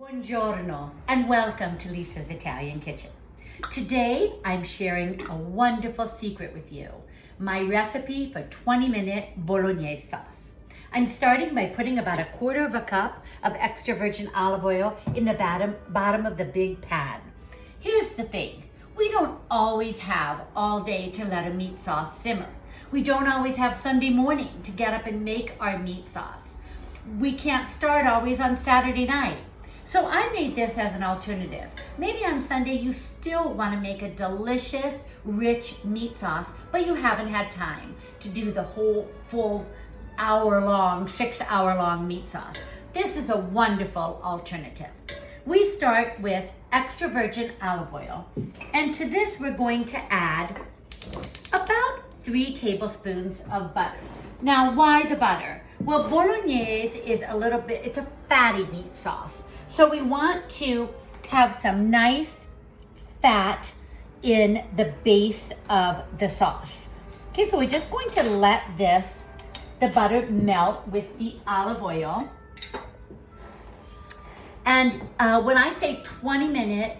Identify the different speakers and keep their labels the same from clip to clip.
Speaker 1: Buongiorno and welcome to Lisa's Italian Kitchen. Today I'm sharing a wonderful secret with you, my recipe for 20-minute Bolognese sauce. I'm starting by putting about 1/4 cup of extra virgin olive oil in the bottom of the big pan. Here's the thing, we don't always have all day to let a meat sauce simmer. We don't always have Sunday morning to get up and make our meat sauce. We can't start always on Saturday night. So I made this as an alternative. Maybe on Sunday you still want to make a delicious, rich meat sauce, but you haven't had time to do the whole full 6-hour-long meat sauce. This is a wonderful alternative. We start with extra virgin olive oil, and to this we're going to add about 3 tablespoons of butter. Now, why the butter? Well, Bolognese is it's a fatty meat sauce. So we want to have some nice fat in the base of the sauce. Okay, so we're just going to let the butter melt with the olive oil. And when I say 20-minute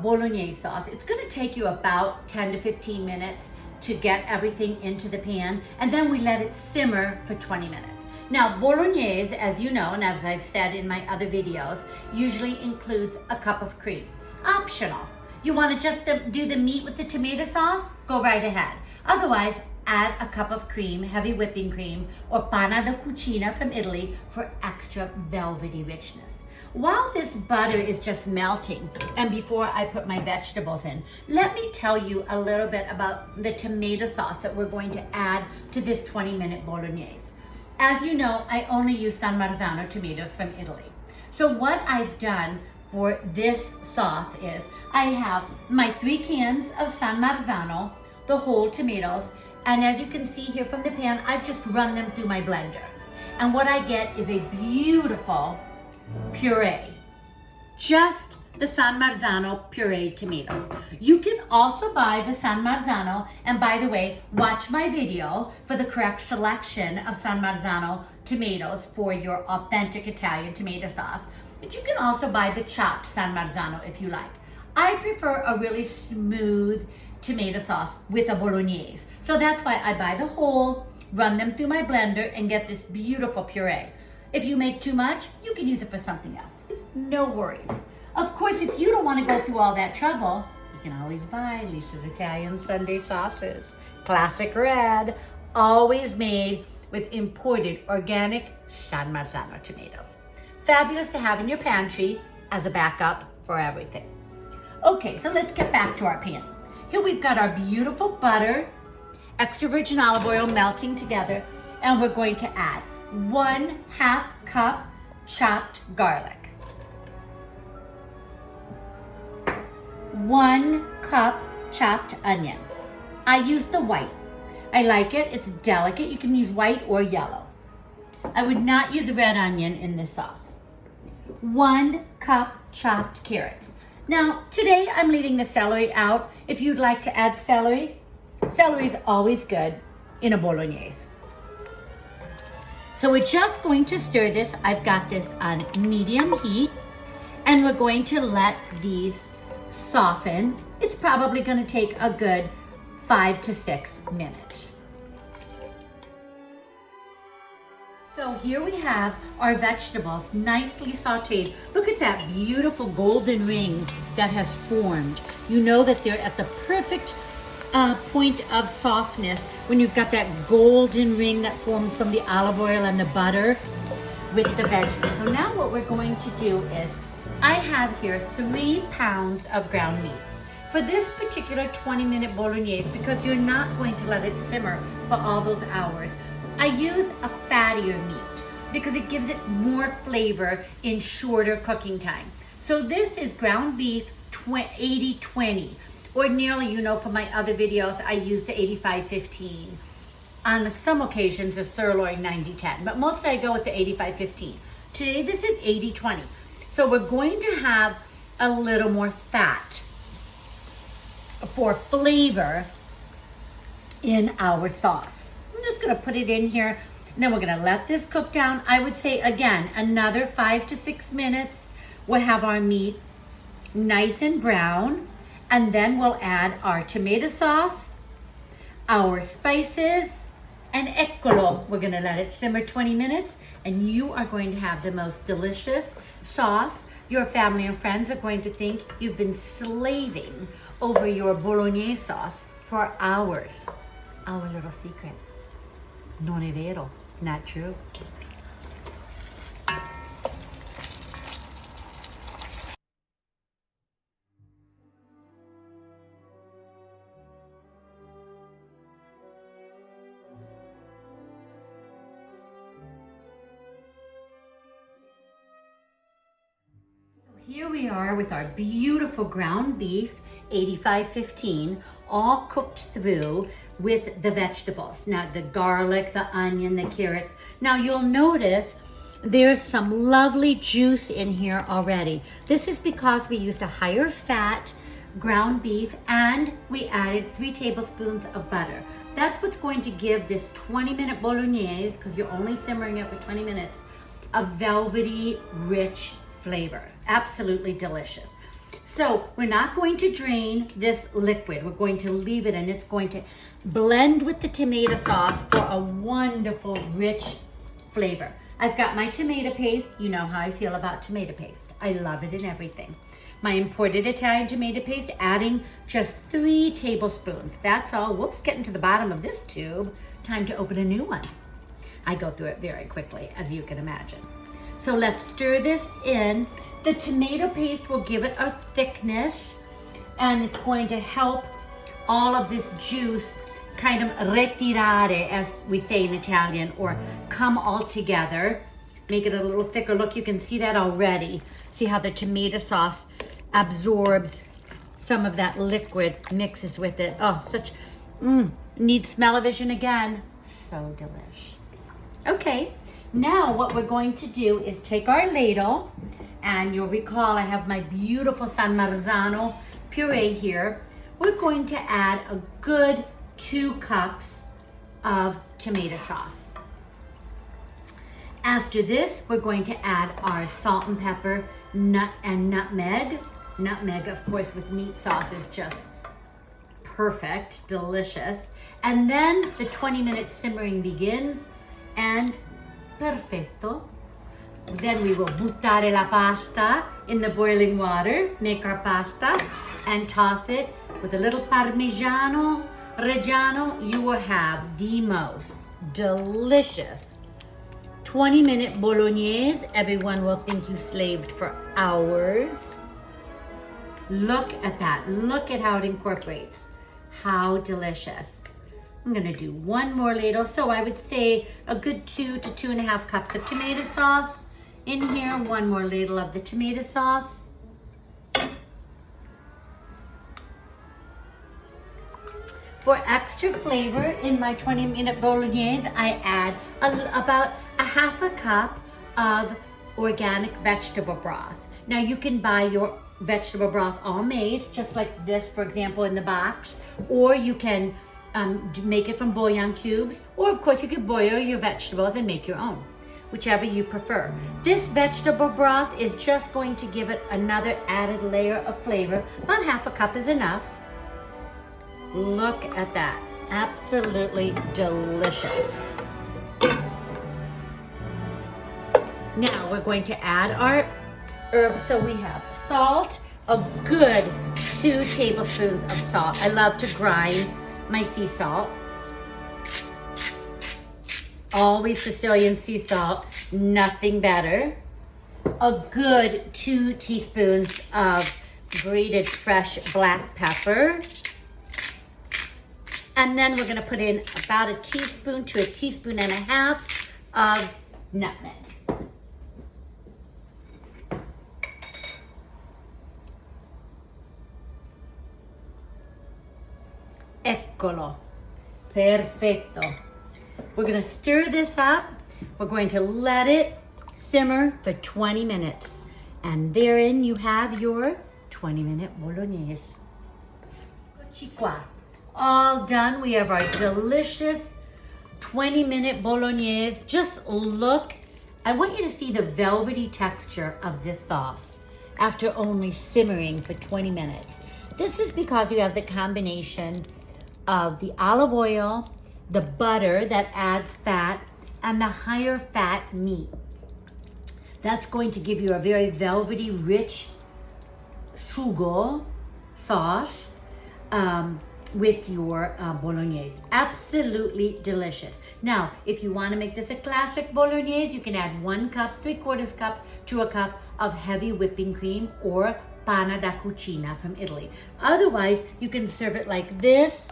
Speaker 1: Bolognese sauce, it's gonna take you about 10 to 15 minutes to get everything into the pan, and then we let it simmer for 20 minutes. Now, Bolognese, as you know, and as I've said in my other videos, usually includes a cup of cream. Optional. You want to just do the meat with the tomato sauce? Go right ahead. Otherwise, add a cup of cream, heavy whipping cream, or panna da cucina from Italy for extra velvety richness. While this butter is just melting, and before I put my vegetables in, let me tell you a little bit about the tomato sauce that we're going to add to this 20-minute Bolognese. As you know, I only use San Marzano tomatoes from Italy. So what I've done for this sauce is I have my 3 cans of San Marzano, the whole tomatoes, and as you can see here from the pan, I've just run them through my blender. And what I get is a beautiful puree. Just the San Marzano pureed tomatoes. You can also buy the San Marzano, and by the way, watch my video for the correct selection of San Marzano tomatoes for your authentic Italian tomato sauce. But you can also buy the chopped San Marzano if you like. I prefer a really smooth tomato sauce with a Bolognese. So that's why I buy the whole, run them through my blender, and get this beautiful puree. If you make too much, you can use it for something else. No worries. Of course, if you don't want to go through all that trouble, you can always buy Lisa's Italian Sunday sauces. Classic red, always made with imported organic San Marzano tomatoes. Fabulous to have in your pantry as a backup for everything. Okay, so let's get back to our pan. Here we've got our beautiful butter, extra virgin olive oil melting together, and we're going to add 1/2 cup chopped garlic. 1 cup chopped onion. I use the white. I like it, it's delicate. You can use white or yellow. I would not use a red onion in this sauce. 1 cup chopped carrots. Now, today I'm leaving the celery out. If you'd like to add celery, celery is always good in a Bolognese. So we're just going to stir this. I've got this on medium heat, and we're going to let these soften. It's probably going to take a good 5 to 6 minutes. So here we have our vegetables nicely sauteed. Look at that beautiful golden ring that has formed. You know that they're at the perfect point of softness when you've got that golden ring that forms from the olive oil and the butter with the veggies. So now what we're going to do is I have here 3 pounds of ground meat. For this particular 20-minute Bolognese, because you're not going to let it simmer for all those hours, I use a fattier meat because it gives it more flavor in shorter cooking time. So this is ground beef 80-20. Ordinarily, you know from my other videos, I use the 85-15. On some occasions, a sirloin 90-10, but mostly I go with the 85-15. Today, this is 80-20. So we're going to have a little more fat for flavor in our sauce. I'm just gonna put it in here, and then we're gonna let this cook down. I would say, again, another 5 to 6 minutes We'll have our meat nice and brown, and then we'll add our tomato sauce, our spices, and eccolo. We're gonna let it simmer 20 minutes, and you are going to have the most delicious sauce. Your family and friends are going to think you've been slaving over your Bolognese sauce for hours. Our little secret. Non è vero, not true. Here we are with our beautiful ground beef, 85-15, all cooked through with the vegetables. Now the garlic, the onion, the carrots. Now you'll notice there's some lovely juice in here already. This is because we used a higher fat ground beef and we added 3 tablespoons of butter. That's what's going to give this 20-minute Bolognese, because you're only simmering it for 20 minutes, a velvety, rich flavor. Absolutely delicious. So we're not going to drain this liquid. We're going to leave it, and it's going to blend with the tomato sauce for a wonderful, rich flavor. I've got my tomato paste. You know how I feel about tomato paste. I love it in everything. My imported Italian tomato paste, adding just 3 tablespoons. That's all. Whoops, getting to the bottom of this tube. Time to open a new one. I go through it very quickly, as you can imagine. So let's stir this in. The tomato paste will give it a thickness, and it's going to help all of this juice kind of retirare, as we say in Italian, or come all together. Make it a little thicker. Look, you can see that already. See how the tomato sauce absorbs some of that liquid, mixes with it. Oh, such, need smell-o-vision again. So delish. Okay. Now what we're going to do is take our ladle, and you'll recall I have my beautiful San Marzano puree here. We're going to add a good 2 cups of tomato sauce. After this, we're going to add our salt and pepper, nutmeg. Nutmeg, of course, with meat sauce is just perfect, delicious. And then the 20-minute simmering begins, and perfetto. Then we will buttare la pasta in the boiling water, make our pasta, and toss it with a little Parmigiano Reggiano. You will have the most delicious 20-minute Bolognese. Everyone will think you slaved for hours. Look at that. Look at how it incorporates. How delicious. I'm gonna do 1 more ladle. So I would say a good 2 to 2.5 cups of tomato sauce in here. 1 more ladle of the tomato sauce. For extra flavor in my 20-minute Bolognese, I add about a 1/2 cup of organic vegetable broth. Now you can buy your vegetable broth all made, just like this, for example, in the box, or you can make it from bouillon cubes, or of course you could boil your vegetables and make your own, whichever you prefer. This vegetable broth is just going to give it another added layer of flavor. About 1/2 cup is enough. Look at that. Absolutely delicious. Now we're going to add our herbs. So we have salt, a good 2 tablespoons of salt. I love to grind my sea salt. Always Sicilian sea salt, nothing better. A good 2 teaspoons of grated fresh black pepper. And then we're gonna put in about a teaspoon to a teaspoon and a half of nutmeg. Eccolo. Perfetto. We're gonna stir this up. We're going to let it simmer for 20 minutes. And therein you have your 20-minute Bolognese. Eccoci qua. All done. We have our delicious 20-minute Bolognese. Just look. I want you to see the velvety texture of this sauce. after only simmering for 20 minutes. This is because you have the combination of the olive oil, the butter that adds fat, and the higher fat meat. That's going to give you a very velvety, rich sugo sauce with your bolognese. Absolutely delicious. Now, if you want to make this a classic bolognese, you can add 1 cup, 3/4 cup to a cup of heavy whipping cream or panna da cucina from Italy. Otherwise, you can serve it like this,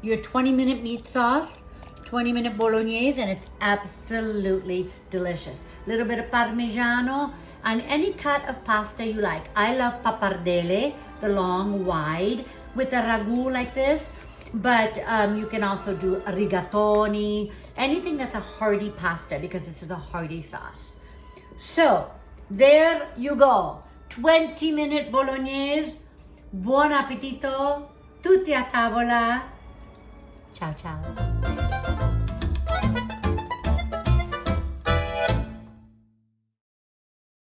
Speaker 1: your 20-minute meat sauce, 20-minute bolognese, and it's absolutely delicious. A little bit of parmigiano on any cut of pasta you like. I love pappardelle, the long, wide, with a ragu like this, but you can also do rigatoni, anything that's a hearty pasta, because this is a hearty sauce. So, there you go. 20-minute bolognese. Buon appetito. Tutti a tavola. Ciao, ciao.